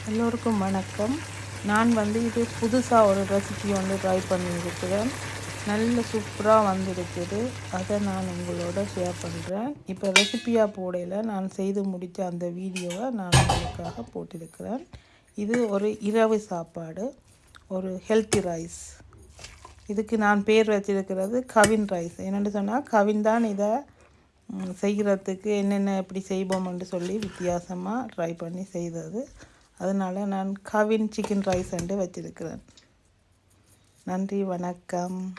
எல்லோருக்கும் வணக்கம். நான் இது புதுசாக ஒரு ரெசிபி ட்ரை பண்ணியிருக்கிறேன். நல்ல சூப்பராக வந்திருக்குது. அதை நான் உங்களோட ஷேர் பண்ணுறேன். இப்போ ரெசிபியாக போடையில் நான் செய்து முடித்த அந்த வீடியோவை நான் உங்களுக்காக போட்டிருக்கிறேன். இது ஒரு இரவு சாப்பாடு, ஒரு ஹெல்த்தி ரைஸ். இதுக்கு நான் பேர் வச்சிருக்கிறது கவின் ரைஸ். என்னென்னு சொன்னால் கவின் தான் இதை செய்கிறதுக்கு என்னென்ன எப்படி செய்வோம்னு சொல்லி வித்தியாசமாக ட்ரை பண்ணி செய்தது. அதனால் நான் கவின் சிக்கன் ரைஸ் வச்சிருக்கிறேன். நன்றி, வணக்கம்.